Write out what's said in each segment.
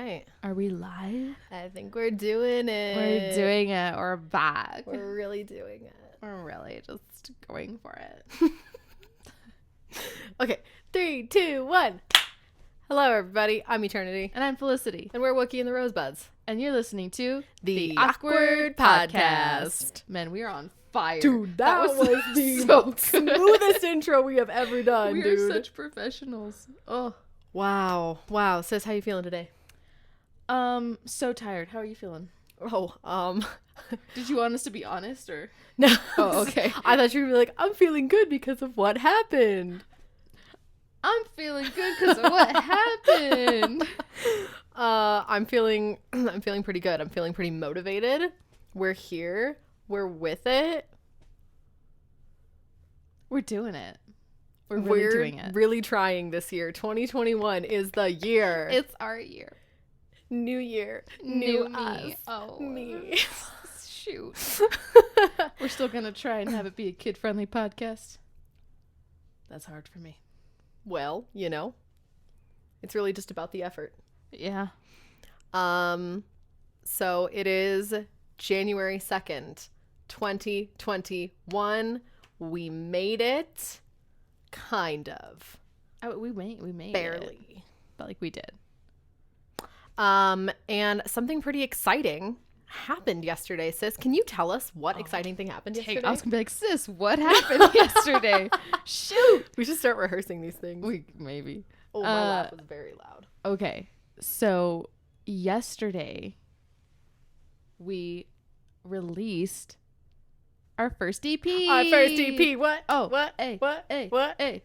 right. Are we live? I think we're doing it. We're doing it. We're back. We're really doing it. We're really just going for it. Okay, 3, 2, 1. Hello, everybody. I'm Eternity. And I'm Felicity. And we're Wookiee and the Rosebuds. And you're listening to The Awkward Podcast. Man, we are on fire. Dude, that was the so good. smoothest intro we have ever done, We dude. are such professionals. Oh. Wow. Wow. Sis, how you feeling today? So tired. How are you feeling? Did you want us to be honest or? No. Oh, okay. I thought you were gonna be like, I'm feeling good because of what happened. I'm feeling good because of what happened. I'm feeling pretty good. I'm feeling pretty motivated. We're here. We're with it. We're doing it. We're really doing it. Really trying this year. 2021 is the year. It's our year. New year. New New me. us. Oh. Me. Shoot. We're still going to try and have it be a kid-friendly podcast. That's hard for me. Well, you know, it's really just about the effort. Yeah. So it is January 2nd, 2021. We made it. Kind of. Oh, we made barely. it. But like we did. And something pretty exciting happened yesterday, sis. Can you tell us what exciting thing happened yesterday? I was gonna be like, sis, what happened yesterday? Shoot. We should start rehearsing these things. Maybe. Oh, my laugh was very loud. Okay. So yesterday we released our first EP. Our first EP. What? Oh, what? Hey, what? Hey, what? Hey.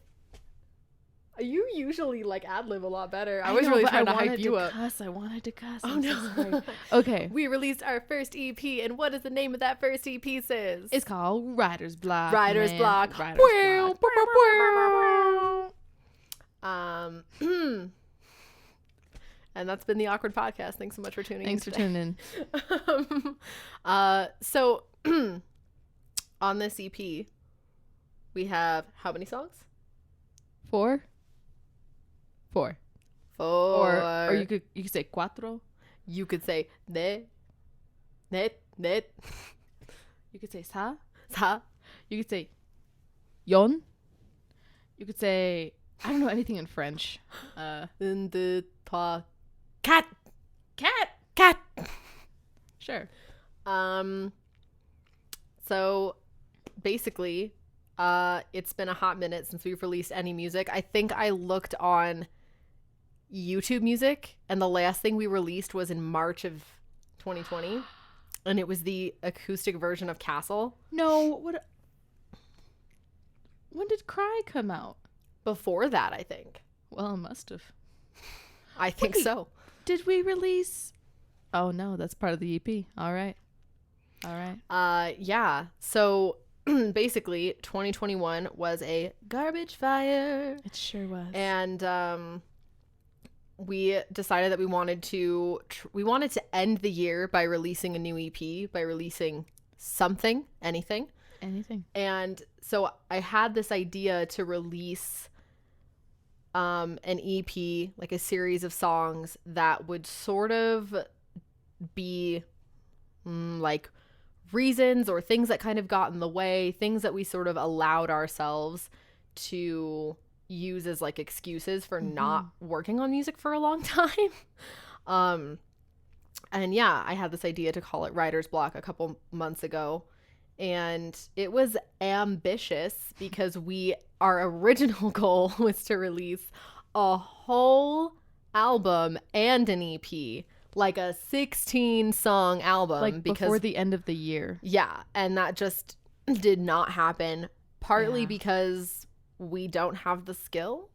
You usually like ad-lib a lot better. I was really trying to hype you up. I wanted to cuss. Oh, I'm no. so sorry. Okay. We released our first EP, and what is the name of that first EP, sis? It's called Writer's Block. Writer's man. Block. Writer's Block. And that's been the Awkward Podcast. Thanks so much for tuning in. Thanks for tuning in. So on this EP, we have how many songs? 4. Or you could say cuatro. You could say net. You could say sa. Sa. You could say yon. You could say, I don't know anything in French. Un, deux, trois, cat. Sure. So basically, it's been a hot minute since we've released any music. I think I looked on YouTube Music, and the last thing we released was in March of 2020, and it was the acoustic version of Castle. No, when did Cry come out? Before that, I think. Well, it must have. I think so. Did we release? Oh no, that's part of the EP. All right. Yeah. So basically, 2021 was a garbage fire. It sure was. And we decided that we wanted to end the year by releasing a new EP, by releasing something, anything. And so I had this idea to release an EP, like a series of songs that would sort of be like reasons or things that kind of got in the way, things that we sort of allowed ourselves to use as like excuses for not working on music for a long time. And yeah, I had this idea to call it Writer's Block a couple months ago, and it was ambitious because our original goal was to release a whole album and an EP, like a 16-song album, like before the end of the year. Yeah, and that just did not happen, partly because we don't have the skill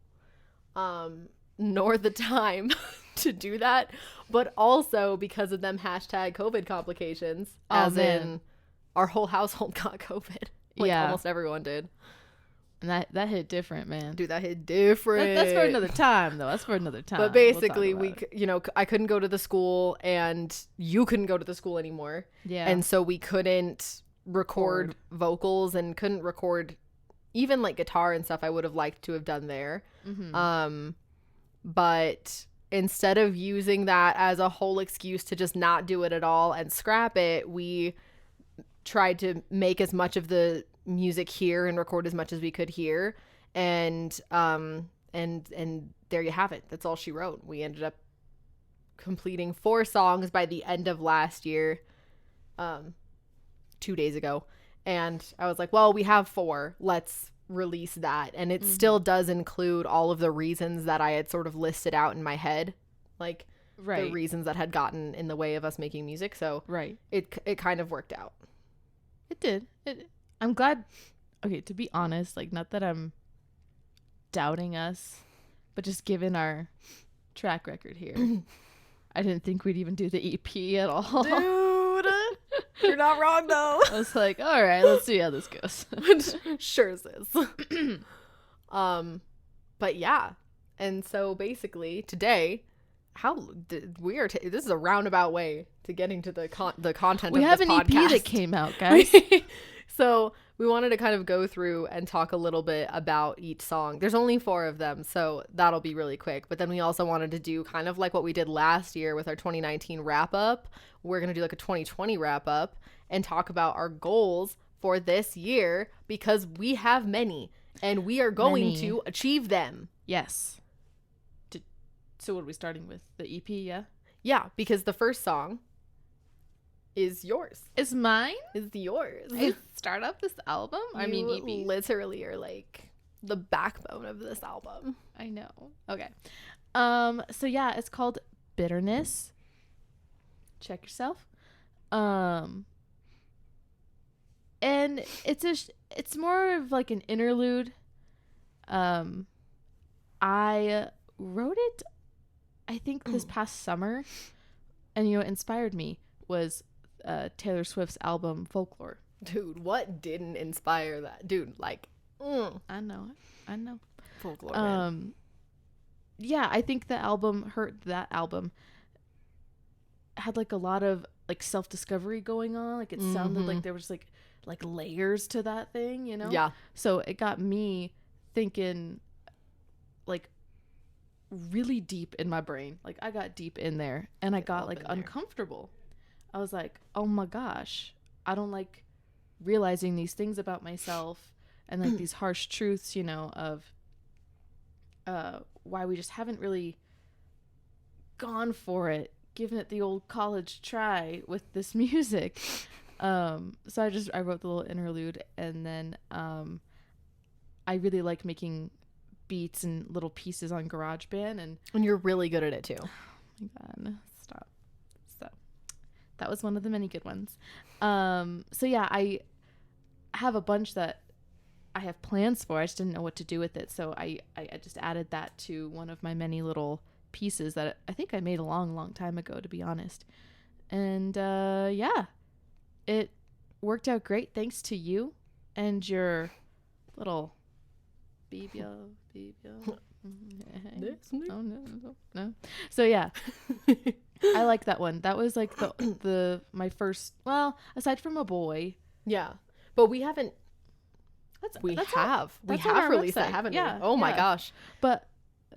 nor the time to do that, but also because of them #COVID complications, in our whole household got COVID. Like almost everyone did. And that hit different, man. Dude, that hit different. That's for another time, though. But basically, I couldn't go to the school, and you couldn't go to the school anymore. Yeah. And so we couldn't record vocals and couldn't record even like guitar and stuff I would have liked to have done there. Mm-hmm. But instead of using that as a whole excuse to just not do it at all and scrap it, we tried to make as much of the music here and record as much as we could here. And there you have it. That's all she wrote. We ended up completing 4 songs by the end of last year, 2 days ago. And I was like, well, we have 4. Let's release that. And it still does include all of the reasons that I had sort of listed out in my head, like the reasons that had gotten in the way of us making music. So it kind of worked out. It did. I'm glad. Okay, to be honest, like, not that I'm doubting us, but just given our track record here, I didn't think we'd even do the EP at all. Dude, you're not wrong though. I was like, all right, let's see how this goes. Sure is. But yeah. And so basically today, this is a roundabout way to getting to the content of this podcast. We have an EP that came out, guys. So we wanted to kind of go through and talk a little bit about each song. There's only 4 of them, so that'll be really quick. But then we also wanted to do kind of like what we did last year with our 2019 wrap up. We're going to do like a 2020 wrap up and talk about our goals for this year, because we have many and we are going to achieve them. Yes. So what are we starting with? The EP, yeah? Yeah, because the first song is yours. Is mine? Is yours. I start up this album? EP. Literally are like the backbone of this album. I know. Okay. So yeah, it's called Bitterness. Check yourself. And it's more of like an interlude. I wrote it, I think, this past summer, and what inspired me was Taylor Swift's album Folklore. Dude, what didn't inspire that? Dude, like, I know. Folklore, man. Yeah, I think that album had like a lot of like self-discovery going on. Like, it sounded like there was like layers to that thing, you know? Yeah. So it got me thinking, like, really deep in my brain. Like, I got deep in there, and I got like uncomfortable. I was like, oh my gosh, I don't like realizing these things about myself, and like these harsh truths, of why we just haven't really gone for it, given it the old college try with this music. So I wrote the little interlude, and then I really like making beats and little pieces on GarageBand, and you're really good at it too. Oh my god, stop. So that was one of the many good ones. So yeah, I have a bunch that I have plans for. I just didn't know what to do with it, so I just added that to one of my many little pieces that I think I made a long time ago, to be honest. And yeah, it worked out great thanks to you and your little Bibio. Oh, no. So yeah, I like that one. That was like my first, well, aside from a boy. Yeah, but we haven't. We have released that, haven't we? Oh my gosh! But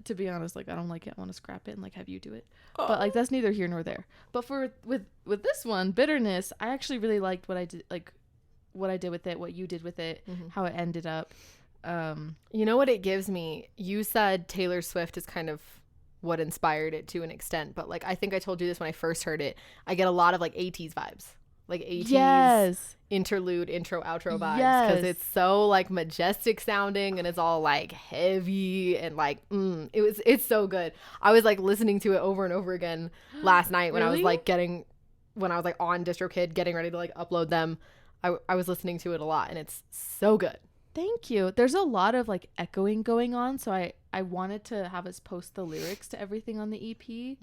to be honest, like, I don't like it. I want to scrap it and like have you do it. But like, that's neither here nor there. But with this one, Bitterness, I actually really liked what I did, like what I did with it, what you did with it, how it ended up. You know what it gives me? You said Taylor Swift is kind of what inspired it to an extent, but like, I think I told you this when I first heard it. I get a lot of like 80s vibes, like 80s interlude, intro, outro vibes, because it's so like majestic sounding, and it's all like heavy and like it's so good. I was like listening to it over and over again last night when I was like on DistroKid getting ready to like upload them. I was listening to it a lot, and it's so good. Thank you. There's a lot of like echoing going on, so I wanted to have us post the lyrics to everything on the EP.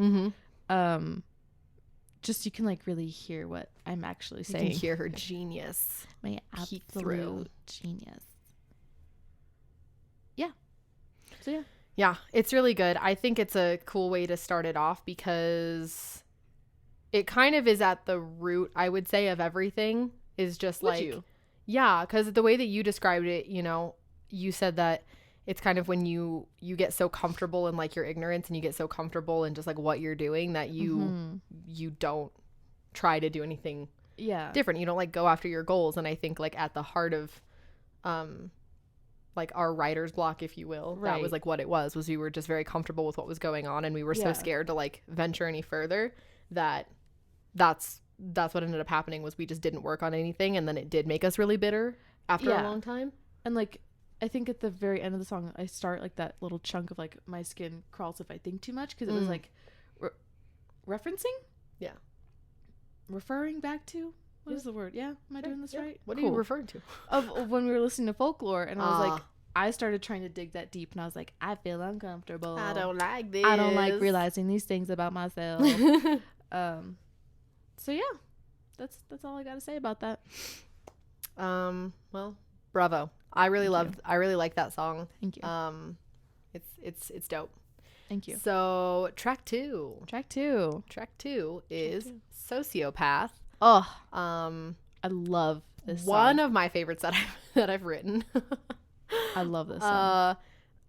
Just so you can like really hear what I'm actually saying. You can hear her genius. My absolute genius. Yeah. So yeah, it's really good. I think it's a cool way to start it off, because it kind of is at the root, I would say, of everything. Is just yeah, because the way that you described it, you said that it's kind of when you get so comfortable in like your ignorance, and you get so comfortable in just like what you're doing, that you don't try to do anything different. You don't like go after your goals. And I think like at the heart of like our writer's block, if you will, that was like what it was we were just very comfortable with what was going on, and we were so scared to like venture any further that that's what ended up happening, was we just didn't work on anything, and then it did make us really bitter after a long time. And like I think at the very end of the song I start like that little chunk of like my skin crawls if I think too much, because it was like referencing referring back to what is the word? Am I doing this right? What are you referring to? Of when we were listening to folklore, and I was like, I started trying to dig that deep, and I was like, I feel uncomfortable. I don't like this. I don't like realizing these things about myself. So yeah, that's all I got to say about that. Well, bravo. I really like that song. Thank you. It's dope. Thank you. So track two is Sociopath. Oh, I love this song. One of my favorites that I've written. I love this song.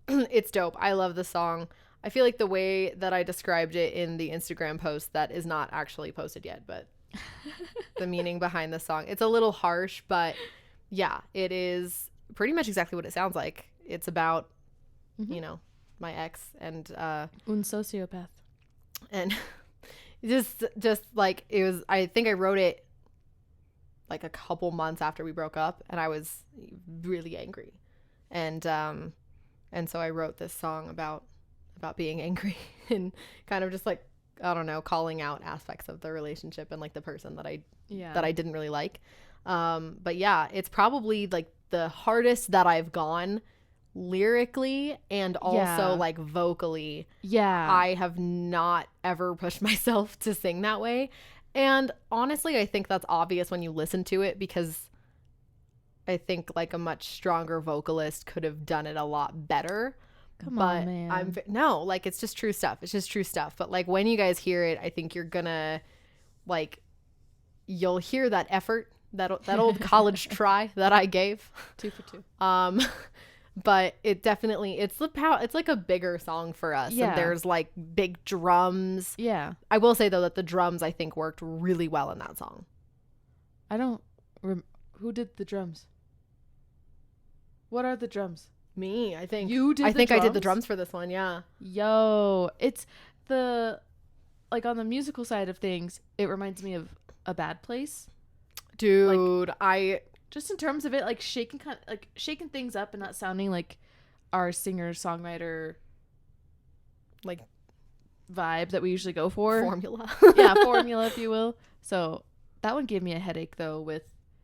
It's dope. I love the song. I feel like the way that I described it in the Instagram post that is not actually posted yet, but the meaning behind the song, it's a little harsh, but yeah, it is pretty much exactly what it sounds like. It's about, you know, my ex and un sociopath. And just like it was, I think I wrote it like a couple months after we broke up, and I was really angry. And so I wrote this song about being angry and kind of just like, I don't know, calling out aspects of the relationship and like the person that I didn't really like. But yeah, it's probably like the hardest that I've gone lyrically and also like vocally. Yeah. I have not ever pushed myself to sing that way. And honestly, I think that's obvious when you listen to it, because I think like a much stronger vocalist could have done it a lot better. Come on, man. No, like it's just true stuff. It's just true stuff. But like when you guys hear it, I think you're gonna like, you'll hear that effort, that old college try that I gave. 2 for 2. But it definitely, it's like a bigger song for us. Yeah. And there's like big drums. Yeah. I will say though that the drums I think worked really well in that song. Who did the drums? What are the drums? Me, I think. You did. I did the drums for this one. Yeah. Yo, it's the, like on the musical side of things, it reminds me of A Bad Place. Dude, like, just in terms of it, like shaking things up and not sounding like our singer-songwriter like vibe that we usually go for. Formula. Yeah, formula, if you will. So that one gave me a headache though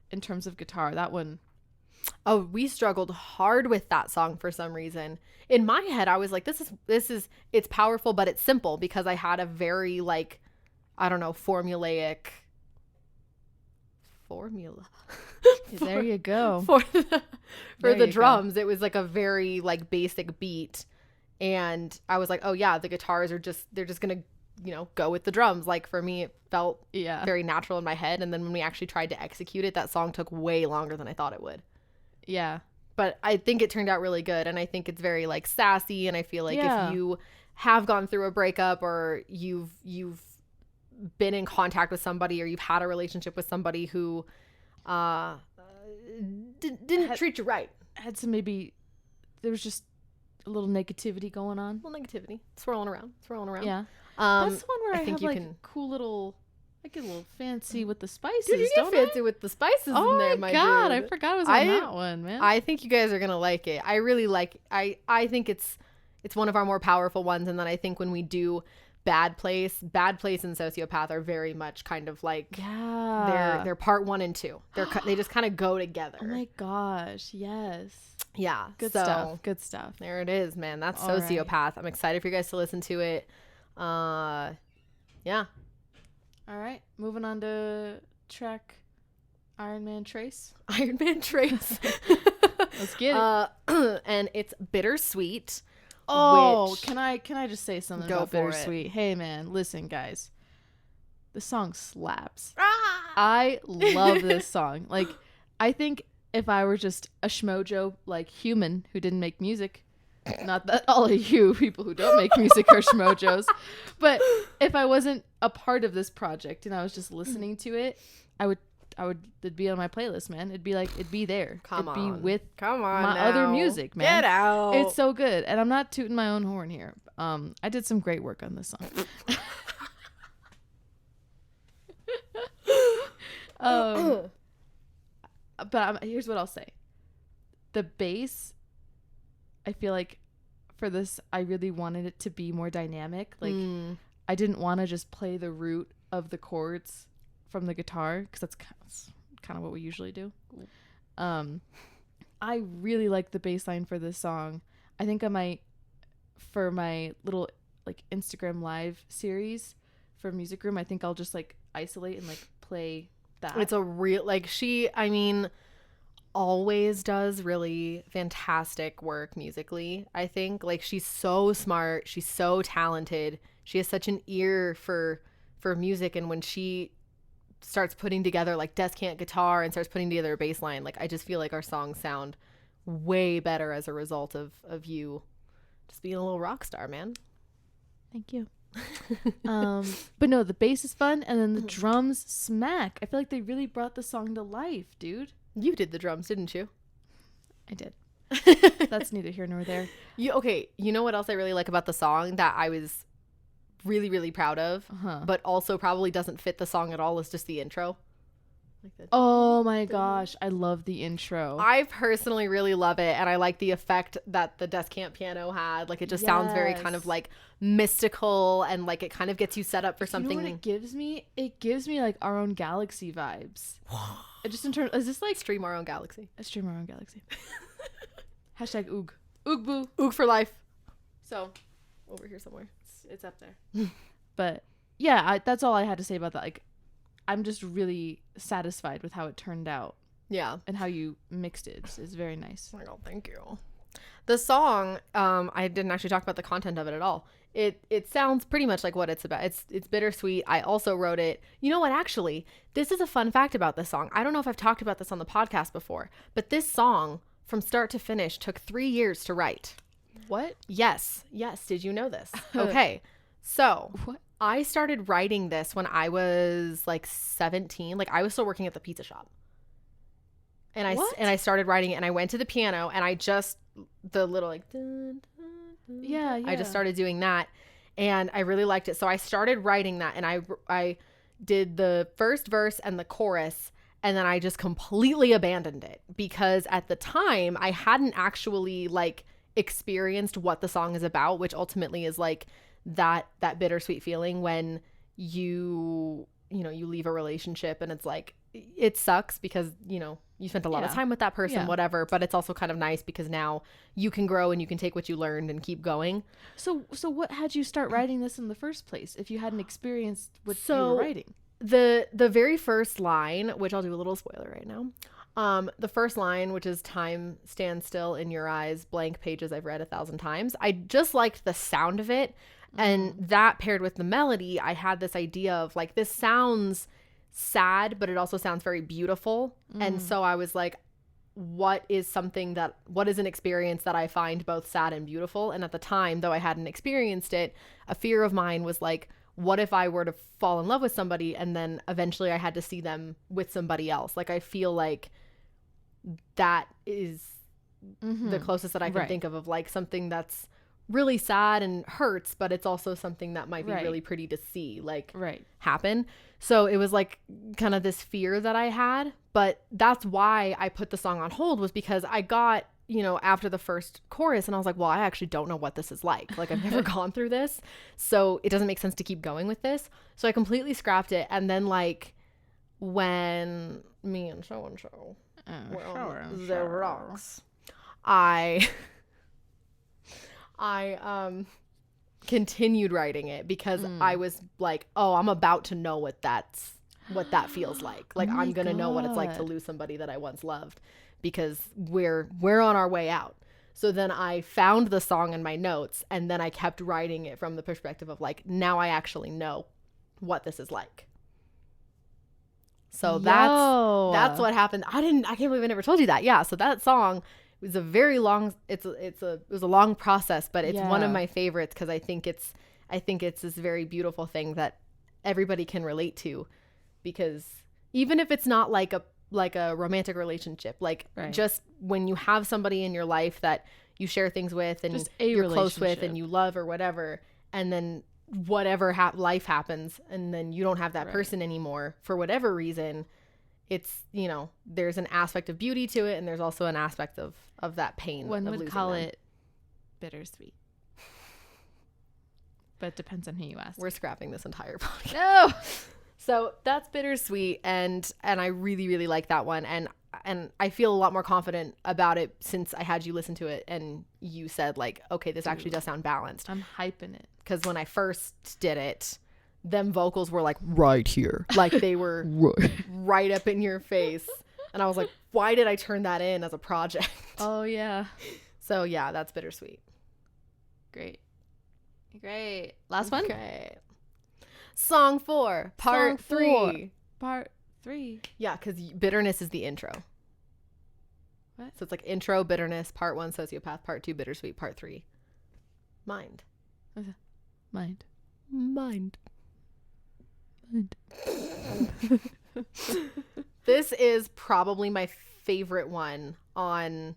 in terms of guitar. That one. Oh, we struggled hard with that song for some reason. In my head, I was like, this is it's powerful, but it's simple, because I had a very like, I don't know, formulaic formula. There you go. For the drums, it was like a very like basic beat, and I was like, oh yeah, the guitars they're just gonna, you know, go with the drums. Like for me, it felt very natural in my head, and then when we actually tried to execute it, that song took way longer than I thought it would. Yeah. But I think it turned out really good, and I think it's very like sassy, and I feel like if you have gone through a breakup, or you've been in contact with somebody, or you've had a relationship with somebody who didn't treat you right, had some, maybe there was just a little negativity going on. A little negativity swirling around. Yeah. That's the one where I think have like cool little, I get a little fancy with the spices. Dude, you get fancy with the spices in there, my God, dude. I forgot I was on that one, man. I think you guys are gonna like it. I really like. I think it's one of our more powerful ones. And then I think when we do Bad Place and Sociopath are very much kind of like they're part 1 and 2. They just kind of go together. Oh my gosh, yes. Yeah, good stuff. There it is, man. That's all Sociopath. Right. I'm excited for you guys to listen to it. Yeah. All right, moving on to track Iron Man Trace. Let's get it. And it's Bittersweet. Oh, can I just say something about Bittersweet? It. Hey man, listen guys. The song slaps. Ah! I love this song. Like, I think if I were just a schmojo like human who didn't make music, Not that all of you people who don't make music are schmojos, but if I wasn't a part of this project and I was just listening to it, it'd be on my playlist, man. It'd be there. It'd be with my other music, man. Get out. It's so good. And I'm not tooting my own horn here. I did some great work on this song. But here's what I'll say. The bass, I feel like for this, I really wanted it to be more dynamic. Like, I didn't want to just play the root of the chords from the guitar, because that's kind of what we usually do. I really like the bass line for this song. I think I might, for my little like Instagram live series for Music Room, I think I'll just like isolate and like play that. It's a real, like, I mean, always does really fantastic work musically. I think, like, she's so smart, she's so talented, she has such an ear for music, and when she starts putting together like descant guitar and starts putting together a bass line, like, I just feel like our songs sound way better as a result of you just being a little rock star, man. Thank you. But no, the bass is fun, and then the drums smack. I feel like they really brought the song to life, dude. You did the drums, didn't you? I did. That's neither here nor there. Okay, you know what else I really like about the song that I was really, really proud of, but also probably doesn't fit the song at all, is just the intro. Like oh my gosh, I love the intro. I personally really love it, and I like the effect that the descant piano had. Like, it just sounds very kind of like mystical, and like it kind of gets you set up for something. You know what it gives me? It gives me like Our Own Galaxy vibes. Just in terms, is this like Stream Our Own Galaxy? Stream Our Own Galaxy. Hashtag Oog. Oog boo. Oog for life. So, over here somewhere. It's up there. But yeah, that's all I had to say about that. Like, I'm just really satisfied with how it turned out. Yeah. And how you mixed it. It's very nice. Oh my God, thank you. The song, I didn't actually talk about the content of it at all. It sounds pretty much like what it's about. It's bittersweet. I also wrote it. You know what? Actually, this is a fun fact about this song. I don't know if I've talked about this on the podcast before, but this song from start to finish took 3 years to write. What? Yes. Did you know this? Okay. So what? I started writing this when I was like 17. Like, I was still working at the pizza shop. And I started writing it, and I went to the piano, and I just, the little like, dun, dun, dun, yeah. I just started doing that, and I really liked it. So I started writing that, and I did the first verse and the chorus, and then I just completely abandoned it, because at the time I hadn't actually like experienced what the song is about, which ultimately is like that bittersweet feeling when you leave a relationship, and it's like, it sucks because, you spent a lot of time with that person, whatever, but it's also kind of nice because now you can grow and you can take what you learned and keep going. So what had you start writing this in the first place if you hadn't experienced what you were writing? The very first line, which I'll do a little spoiler right now. The first line, which is "Time stands still in your eyes, blank pages I've read 1,000 times." I just liked the sound of it. And that paired with the melody, I had this idea of like, this sounds sad, but it also sounds very beautiful. And so I was like, what is an experience that I find both sad and beautiful? And at the time, though I hadn't experienced it, a fear of mine was like, what if I were to fall in love with somebody and then eventually I had to see them with somebody else? Like, I feel like that is the closest that I can think of like something that's really sad and hurts, but it's also something that might be really pretty to see like happen. So it was like kind of this fear that I had, but that's why I put the song on hold, was because I got, after the first chorus, and I was like, well, I actually don't know what this is like. Like, I've never gone through this, so it doesn't make sense to keep going with this. So I completely scrapped it. And then like when me and so were on the rocks, I continued writing it because I was like, oh, I'm about to know what that feels like. Like, I'm going to know what it's like to lose somebody that I once loved, because we're on our way out. So then I found the song in my notes, and then I kept writing it from the perspective of like, now I actually know what this is like. So that's what happened. I can't believe I never told you that. Yeah. So that song was a very long, it was a long process, but it's one of my favorites because I think it's this very beautiful thing that everybody can relate to, because even if it's not like a romantic relationship, like just when you have somebody in your life that you share things with and you're close with and you love or whatever, and then whatever life happens and then you don't have that person anymore for whatever reason, it's, you know, there's an aspect of beauty to it, and there's also an aspect of that pain. One would call it bittersweet, but it depends on who you ask. We're scrapping this entire podcast. No. So that's bittersweet, and I really, really like that one, and I feel a lot more confident about it since I had you listen to it and you said like, okay, this actually does sound balanced. I'm hyping it, because when I first did it, them vocals were like right here, like they were right up in your face, and I was like, why did I turn that in as a project? Oh yeah. So yeah, that's bittersweet. Great. Last one. Okay. Song 4, part 3. Part 3. Yeah, because bitterness is the intro. What? So it's like intro, bitterness, part 1, sociopath, part 2, bittersweet, part 3, mind. Mind. This is probably my favorite one on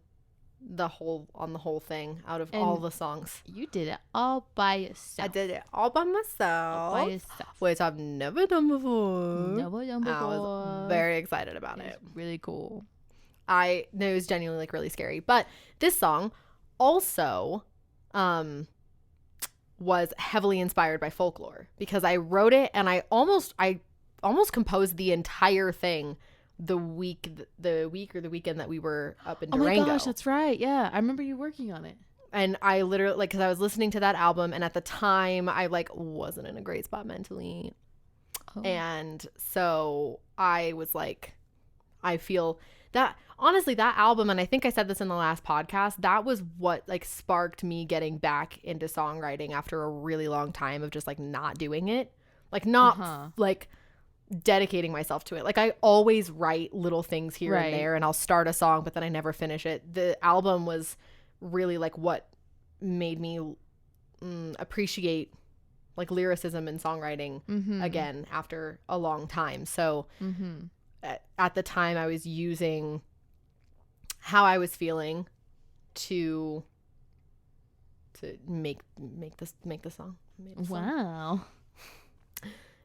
the whole thing out of all the songs. You did it all by yourself. I did it all by myself. Which I've never done before. I was very excited about it. Really cool. It was genuinely like really scary. But this song also was heavily inspired by folklore, because I wrote it and I almost composed the entire thing the week or the weekend that we were up in Durango. Oh my gosh, that's right. Yeah, I remember you working on it. And I literally, like, because I was listening to that album, and at the time I like wasn't in a great spot mentally. And so I was like, I feel that honestly that album, and I think I said this in the last podcast, that was what like sparked me getting back into songwriting after a really long time of just like not doing it, like not like dedicating myself to it. Like I always write little things here and there, and I'll start a song but then I never finish it. The album was really like what made me appreciate like lyricism and songwriting again after a long time. So at the time I was using how I was feeling to make the song. Wow.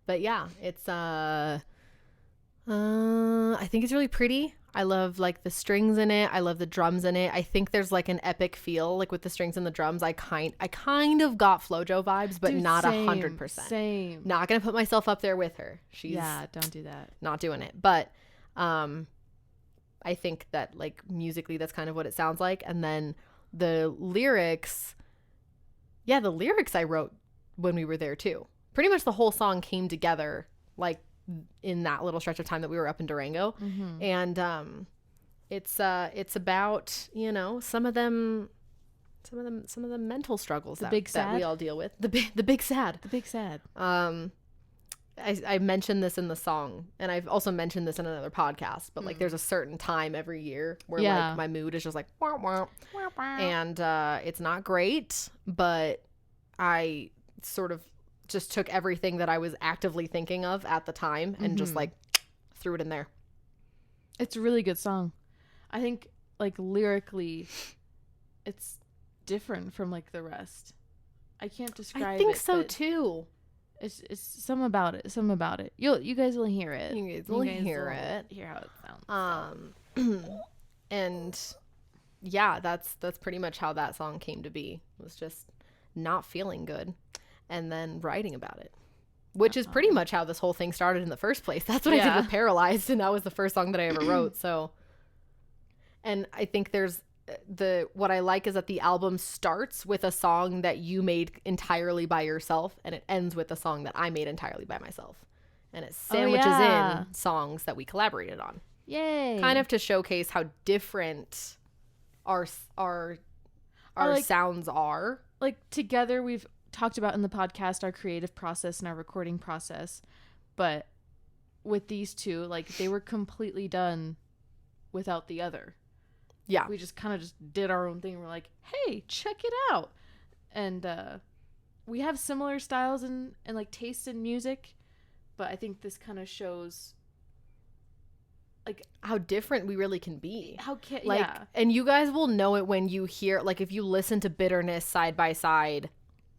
But yeah, it's I think it's really pretty. I love like the strings in it. I love the drums in it. I think there's like an epic feel like with the strings and the drums. I kind of got FloJo vibes, but not 100%. Same. Not gonna put myself up there with her. She's don't do that. Not doing it. But I think that like musically that's kind of what it sounds like. And then the lyrics, I wrote when we were there too. Pretty much the whole song came together like in that little stretch of time that we were up in Durango. And it's about, you know, some of the mental struggles that we all deal with. The big sad. I mentioned this in the song, and I've also mentioned this in another podcast, but like there's a certain time every year where like my mood is just like wah, wah. And it's not great, but I sort of just took everything that I was actively thinking of at the time and just like threw it in there. It's a really good song. I think like lyrically it's different from like the rest. I can't describe it. I think so too. It's something about it. You guys will hear it. You guys will hear how it sounds. And yeah, that's pretty much how that song came to be. It was just not feeling good and then writing about it, which is pretty much how this whole thing started in the first place. That's what I did with Paralyzed, and that was the first song that I ever wrote. So, and I think there's what I like is that the album starts with a song that you made entirely by yourself, and it ends with a song that I made entirely by myself, and it sandwiches in songs that we collaborated on. Yay! Kind of to showcase how different our like, sounds are. Like together, we've talked about in the podcast our creative process and our recording process, but with these two, like they were completely done without the other. Yeah. We just kind of just did our own thing. We're like, hey, check it out. And we have similar styles and like tastes in music, but I think this kind of shows like how different we really can be. Like, and you guys will know it when you hear, like, if you listen to Bitterness side by side,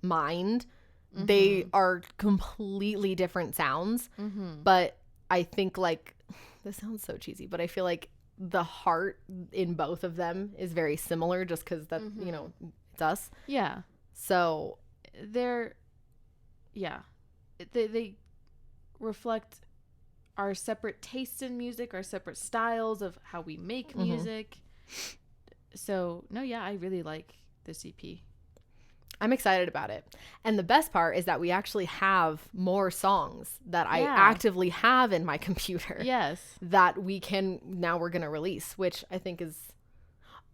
Mind, they are completely different sounds. But I think, like, this sounds so cheesy, but I feel like the heart in both of them is very similar, just because that you know, it's us. Yeah. So they reflect our separate tastes in music, our separate styles of how we make music. So, no, yeah, I really like this EP. I'm excited about it. And the best part is that we actually have more songs that I actively have in my computer. Yes. That we're going to release, which I think is,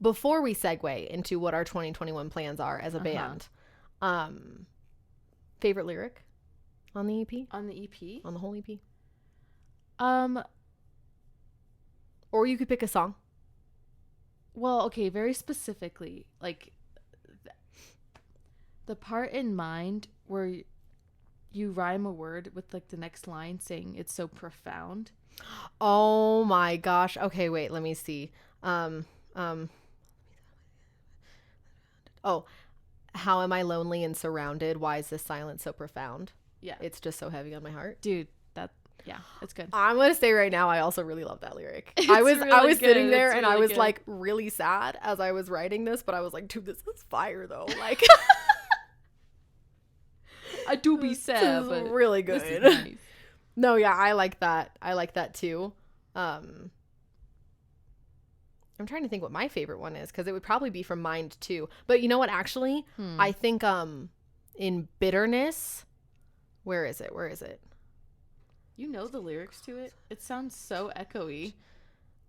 before we segue into what our 2021 plans are as a band, favorite lyric on the EP? On the EP? On the whole EP? Or you could pick a song. Well, okay, very specifically, like the part in Mind where you rhyme a word with like the next line saying it's so profound. Oh my gosh. Okay, wait, let me see. Oh, how am I lonely and surrounded? Why is this silence so profound? Yeah. It's just so heavy on my heart. Dude, yeah, it's good. I'm going to say right now, I also really love that lyric. I was sitting there and I was like really sad as I was writing this, but I was like, dude, this is fire though. Like, I do be sad, this but is really good. This is nice. No, yeah, I like that. I like that too. I'm trying to think what my favorite one is, because it would probably be from Mind too. But you know what? Actually, I think in Bitterness, where is it? You know the lyrics to it? It sounds so echoey.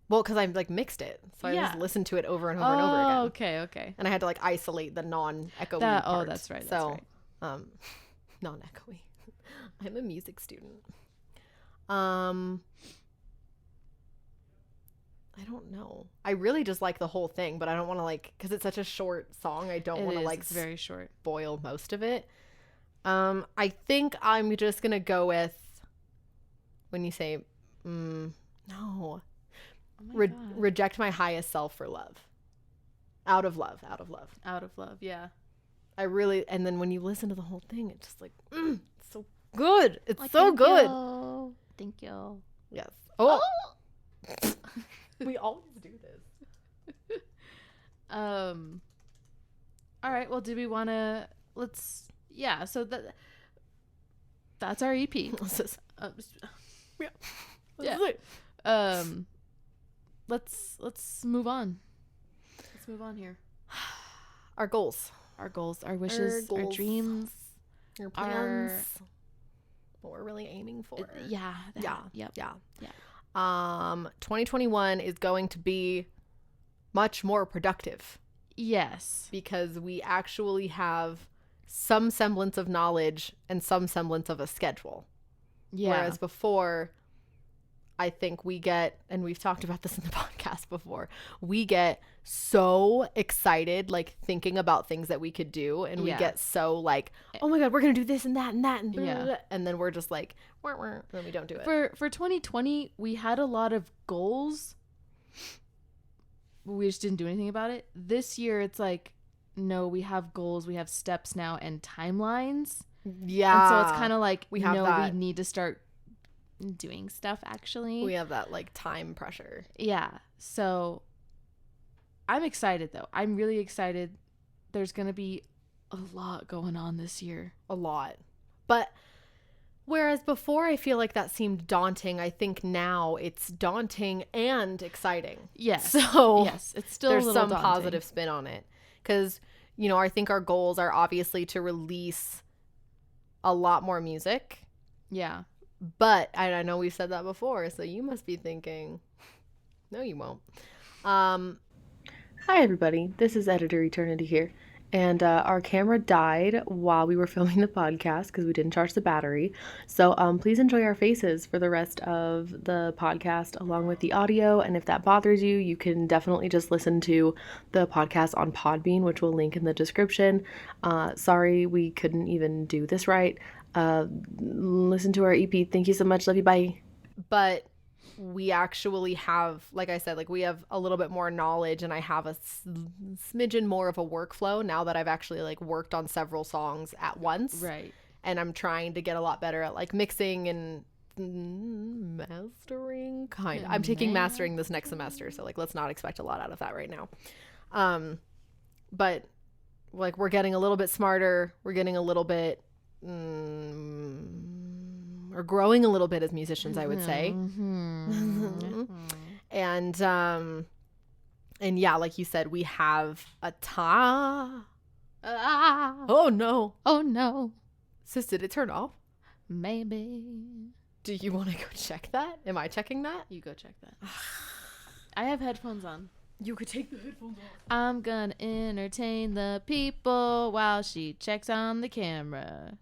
Well, because I've like mixed it, so I just listened to it over and over and over again. Okay. And I had to like isolate the non-echoey parts. Oh, that's right. Non-echoey. I'm a music student. I don't know. I really just like the whole thing, but I don't want to like, because it's such a short song. I don't want to like it's very short. Spoil most of it. I think I'm just gonna go with when you say no. Oh Reject my highest self for love. Out of love. Yeah. I really, and then when you listen to the whole thing, it's just like it's so good. It's like, so good. Thank you. Yes. Oh. We always do this. All right. Well, do we want to? So that's our EP. Let's move on. Let's move on here. Our goals, our wishes, our dreams, our plans, what we're really aiming for. Yeah. 2021 is going to be much more productive. Yes. Because we actually have some semblance of knowledge and some semblance of a schedule. Yeah. Whereas before, I think we get, and we've talked about this in the podcast before, we get so excited, like thinking about things that we could do. And we get so like, oh my God, we're going to do this and that and that. And, blah, blah, blah. And then we're just like, and then we don't do it. For 2020, we had a lot of goals. We just didn't do anything about it. This year, it's like, no, we have goals, we have steps now and timelines. Yeah. And so it's kind of like, we need to start doing stuff, actually. We have that like time pressure. Yeah. So I'm excited though. I'm really excited. There's going to be a lot going on this year. A lot. But whereas before I feel like that seemed daunting, I think now it's daunting and exciting. Yes. So yes, it's still there's a little some daunting. Positive spin on it. Because, you know, I think our goals are obviously to release a lot more music. Yeah. But I know we've said that before, so you must be thinking, no, you won't. Hi, everybody. This is Editor Eternity here. And our camera died while we were filming the podcast because we didn't charge the battery. So please enjoy our faces for the rest of the podcast along with the audio. And if that bothers you, you can definitely just listen to the podcast on Podbean, which we'll link in the description. Sorry we couldn't even do this right. Listen to our EP. Thank you so much. Love you. Bye. But we actually have, like I said, like we have a little bit more knowledge, and I have a smidgen more of a workflow now that I've actually like worked on several songs at once. Right. And I'm trying to get a lot better at like mixing and mastering. I'm taking mastering this next semester, so like let's not expect a lot out of that right now. But like we're getting a little bit smarter. We're getting a little bit or growing a little bit as musicians, I would say. And yeah, like you said, we have a oh no, sis, did it turn off? Maybe. Do you want to go check that? Am I checking that? You go check that. I have headphones on. You could take the headphones off. I'm gonna entertain the people while she checks on the camera.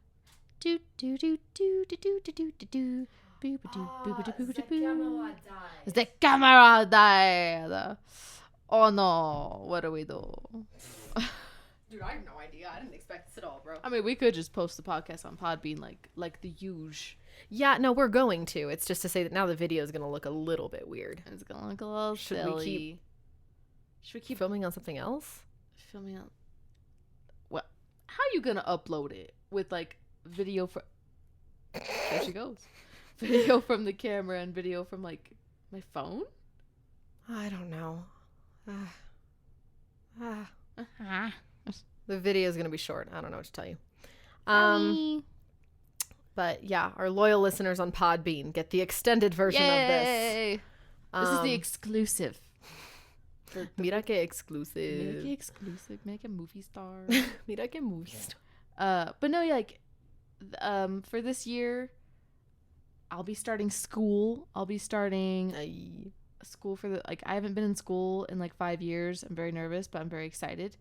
Do do do do do do do do do do. The camera died. Oh no! What do we do? Dude, I have no idea. I didn't expect this at all, bro. I mean, we could just post the podcast on Podbean like the huge. Yeah, no, we're going to. It's just to say that now the video is gonna look a little bit weird. It's gonna look a little silly. Should we keep filming on something else? Filming on what? How are you gonna upload it with like video from? There she goes. Video from the camera and video from like my phone. I don't know. The video is gonna be short. I don't know what to tell you. But yeah, our loyal listeners on Podbean get the extended version of this. This is the exclusive. Mira que exclusive. Make a movie star. Mira que movie star. But no, like, for this year, I'll be starting school. I'll be starting school for the, like, I haven't been in school in like 5 years. I'm very nervous, but I'm very excited.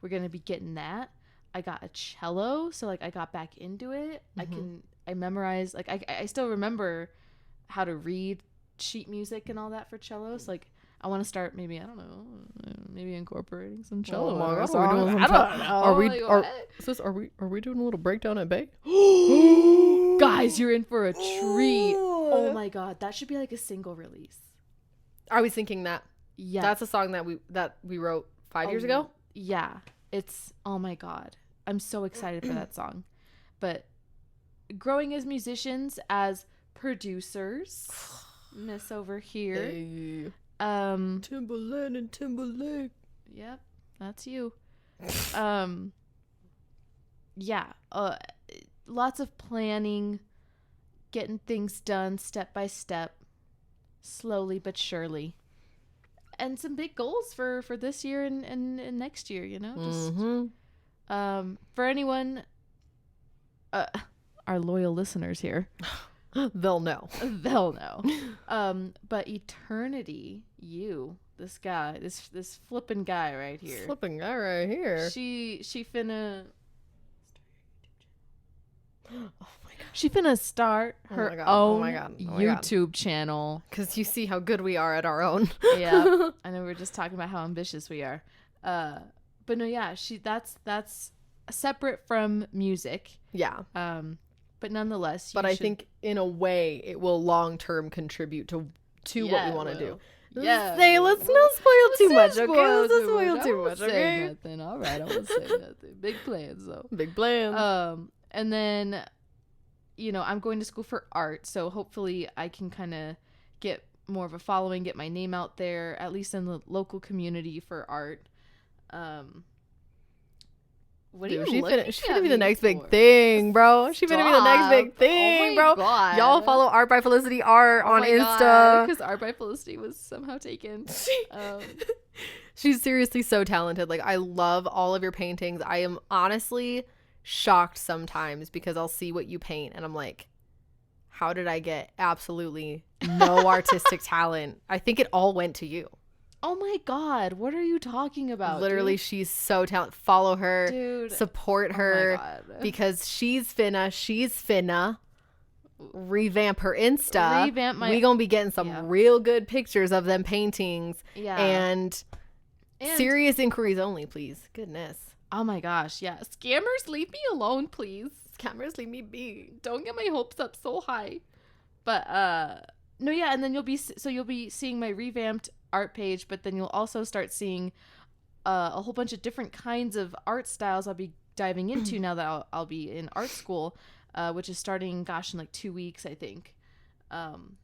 We're going to be getting that. I got a cello, so like I got back into it. I memorized, like I still remember how to read sheet music and all that for cello. So like I want to start maybe, I don't know, maybe incorporating some cello. Are we doing a little breakdown at Bay? Guys, you're in for a treat. Oh my god, that should be like a single release. I was thinking that. Yeah. That's a song that we wrote 5 years ago. Yeah. It's, oh my god. I'm so excited for that song. But growing as musicians, as producers, Miss over here. Hey. Timberland and Timberlake. Yep, that's you. Yeah. Lots of planning, getting things done step by step, slowly but surely. And some big goals for this year and next year, you know? Just for anyone, our loyal listeners here, they'll know. But Eternity, this guy, this flippin' guy right here. She finna. Oh my god. She finna start her own YouTube channel. Because you see how good we are at our own. Yeah. I know we're just talking about how ambitious we are. But no, yeah, that's separate from music. Yeah. But nonetheless, I think in a way it will long term contribute to what we want to do. Yeah. Let's not spoil too much, okay? Let's not spoil too much, okay? Nothing. All right, I won't say nothing. Big plans, though. Big plans. And then, you know, I'm going to school for art, so hopefully I can kind of get more of a following, get my name out there, at least in the local community for art. What are you looking at? She's gonna be the next big thing, bro. She's gonna be the next big thing, bro. God. Y'all follow Art by Felicity Art on Insta. Because Art by Felicity was somehow taken. She's seriously so talented. Like, I love all of your paintings. I am honestly shocked sometimes because I'll see what you paint and I'm like, how did I get absolutely no artistic talent? I think it all went to you. Oh my God, what are you talking about? Literally, dude? she's so talented. Follow her, Dude. support her, Oh my God. because she's finna revamp her Insta. We gonna be getting some real good pictures of them paintings. Yeah. And serious inquiries only, please. Goodness. Oh my gosh, yeah. Scammers, leave me alone, please. Scammers, leave me be. Don't get my hopes up so high. But no, yeah, and then you'll be seeing my revamped art page, but then you'll also start seeing a whole bunch of different kinds of art styles I'll be diving into now that I'll be in art school, which is starting, gosh, in like 2 weeks, I think.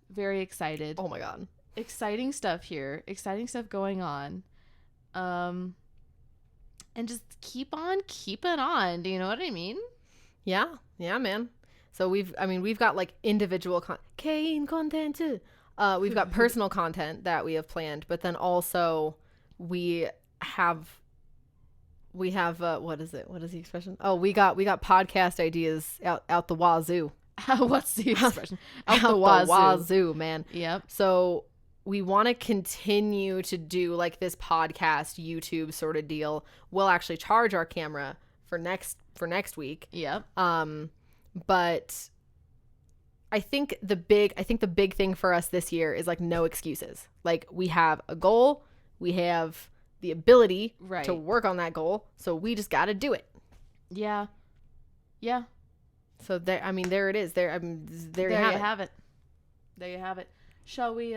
Very excited. Oh my God. Exciting stuff here. Exciting stuff going on. And just keep on keeping on. Do you know what I mean? Yeah, man. So we've got like individual content. We've got personal content that we have planned, but then also we have what is it? What is the expression? Oh, we got podcast ideas out the wazoo. What's the expression? Out the wazoo, man. Yep. So we want to continue to do like this podcast YouTube sort of deal. We'll actually charge our camera for next week. Yep. But I think the big thing for us this year is like no excuses. Like we have a goal, we have the ability to work on that goal, so we just got to do it. Yeah. Yeah. So there it is. There you have it. There you have it. Shall we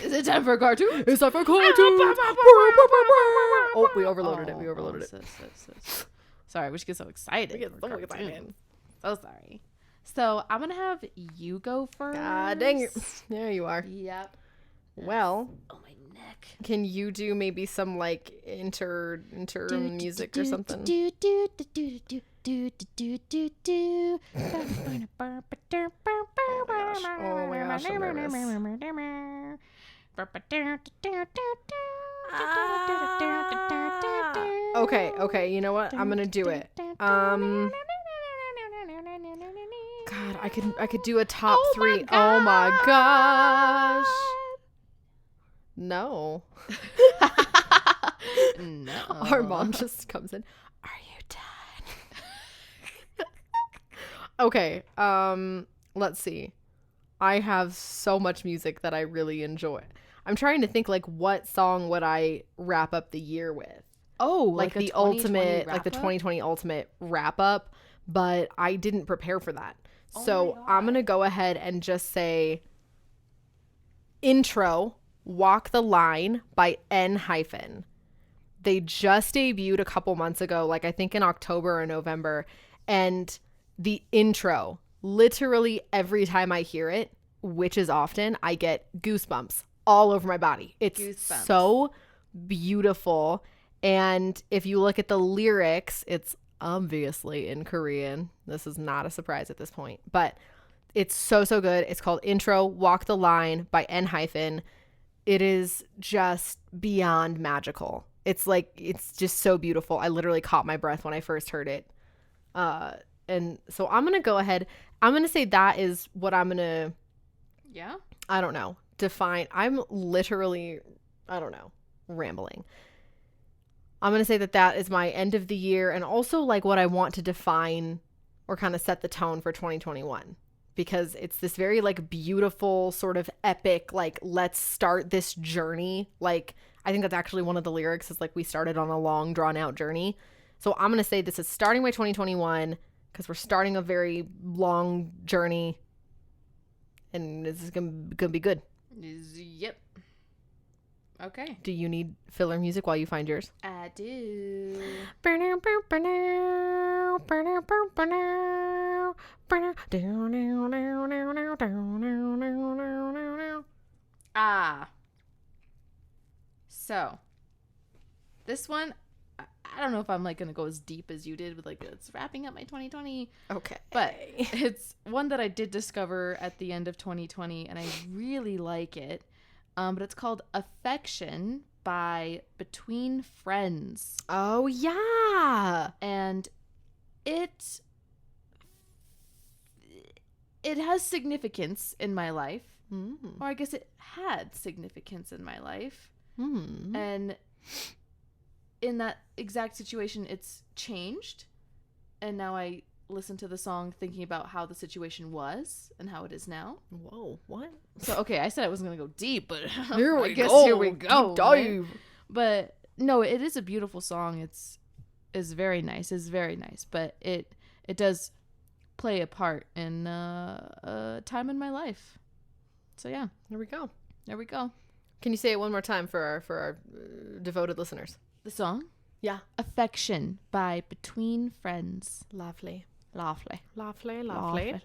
Is it time for a cartoon? It's time for a cartoon. Oh, we overloaded it. Sis. Sorry, we should get so excited. We get so excited. So sorry. So I'm gonna have you go first. God dang it. There you are. Yep. Well. Oh, my neck. Can you do maybe some like inter music or something? Oh my gosh, I'm nervous. Okay, you know what? I'm gonna do it. God, I could do a top 3. Oh my gosh. No. No. Our mom just comes in. Are you done? Okay. Let's see. I have so much music that I really enjoy. I'm trying to think like what song would I wrap up the year with? Oh, like the ultimate, like the 2020 ultimate wrap up, but I didn't prepare for that. So I'm going to go ahead and just say intro, Walk the Line by N-. They just debuted a couple months ago, like I think in October or November. And the intro, literally every time I hear it, which is often, I get goosebumps all over my body. It's so beautiful. And if you look at the lyrics, it's obviously in Korean. This is not a surprise at this point, but it's so good. It's called Intro, Walk the Line by N-. It is just beyond magical. It's just so beautiful. I literally caught my breath when I first heard it. And so I'm going to go ahead. I'm going to say that is what I'm going to, I don't know, define. I'm literally, I don't know, rambling. I'm going to say that is my end of the year and also like what I want to define or kind of set the tone for 2021. Because it's this very like beautiful sort of epic, like let's start this journey. Like I think that's actually one of the lyrics is like we started on a long drawn out journey. So I'm going to say this is starting my 2021 because we're starting a very long journey and this is going to be good. Yep. Okay. Do you need filler music while you find yours? I do. So this one, I don't know if I'm like gonna go as deep as you did with like it's wrapping up my 2020. Okay. But it's one that I did discover at the end of 2020 and I really like it. But it's called Affection by Between Friends. Oh, yeah. And it has significance in my life or I guess it had significance in my life. Mm. And in that exact situation, it's changed. And now I listen to the song thinking about how the situation was and how it is now. Whoa, what? So, okay, I said I wasn't going to go deep, but Here I we guess go. Here we go. Deep dive. But no, it is a beautiful song. It's very nice. It's very nice. But it does play a part in a time in my life. So yeah, There we go. there we go. Can you say it one more time for our devoted listeners? The song? Yeah. Affection by Between Friends. Lovely. Lovely. Lovely. Lovely.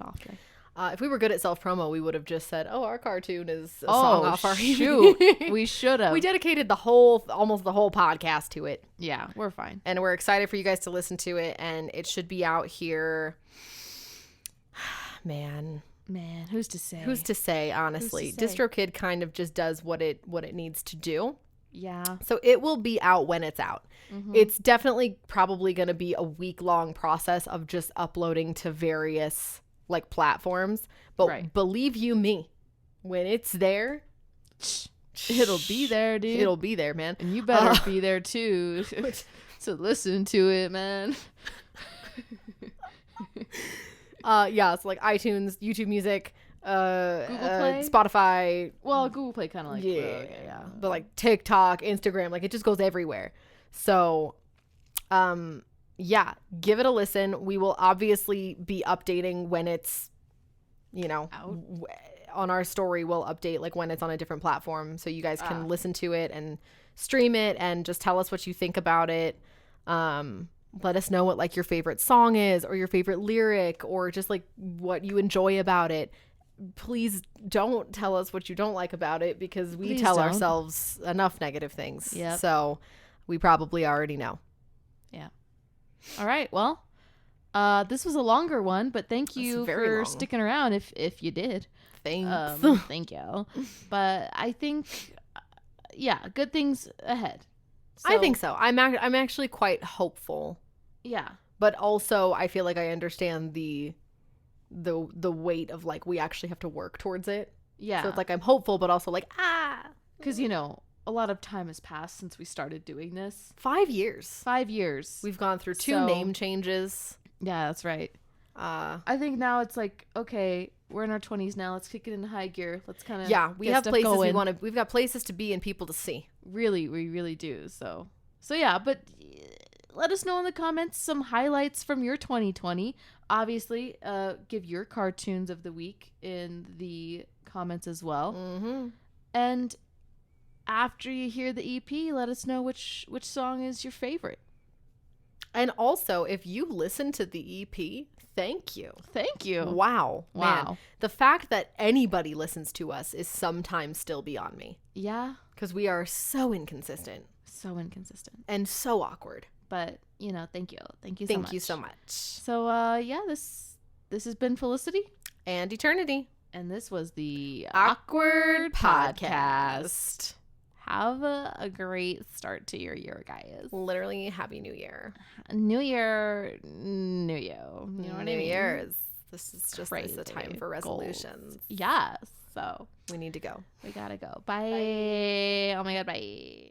If we were good at self-promo, we would have just said, "Oh, our cartoon is a Oh, song off our shoot. We should have. We dedicated almost the whole podcast to it. Yeah, we're fine. And we're excited for you guys to listen to it, and it should be out here. Man, who's to say? who's to say, honestly? Who's to say? DistroKid kind of just does what it needs to do. Yeah. So it will be out when it's out. Mm-hmm. It's definitely probably going to be a week-long process of just uploading to various like platforms. But Right. believe you me, when it's there, It'll be there, dude. it'll be there, man. And you better be there too. So listen to it, man. Yeah, it's like iTunes, YouTube Music, Play? Spotify. Well, Google Play kind of like Yeah. But like TikTok, Instagram, like it just goes everywhere. So, yeah, give it a listen. We will obviously be updating when it's, Out. on our story. We'll update like when it's on a different platform, so you guys can Ah. listen to it and stream it and just tell us what you think about it. Let us know what like your favorite song is or your favorite lyric or just like what you enjoy about it. Please don't tell us what you don't like about it because we Please tell don't. ourselves enough negative things. Yep. So we probably already know. All right. Well, this was a longer one, but thank you very for long. sticking around if you did. Thanks. Thank you. But I think, yeah, good things ahead. I think so. I'm actually quite hopeful. Yeah. But also I feel like I understand the weight of like we actually have to work towards it. Yeah. So it's like I'm hopeful but also like because, a lot of time has passed since we started doing this. 5 years. 5 years. We've gone through 2 So- name changes. Yeah, that's right. I think now it's like, okay, we're in our 20s now. Let's kick it into high gear. Let's kind of we have places we've got places to be and people to see. Really, we really do. So yeah, but let us know in the comments some highlights from your 2020. Obviously, give your cartoons of the week in the comments as well. Mm-hmm. And after you hear the EP, let us know which song is your favorite. And also, if you listen to the EP, thank you. Thank you. Wow. Wow. Man, the fact that anybody listens to us is sometimes still beyond me. Yeah. Because we are so inconsistent So inconsistent. and so awkward. But, thank you. Thank you so much. Thank you so much. So, yeah, this has been Felicity. And Eternity. And this was the Awkward Podcast. Have a great start to your year, guys. Literally, Happy New Year. New Year, new you. You know what I mean? New Year's. This is just Crazy. a time for resolutions. Goals. Yes. So We need to go. we gotta go. Bye. Oh my God. Bye.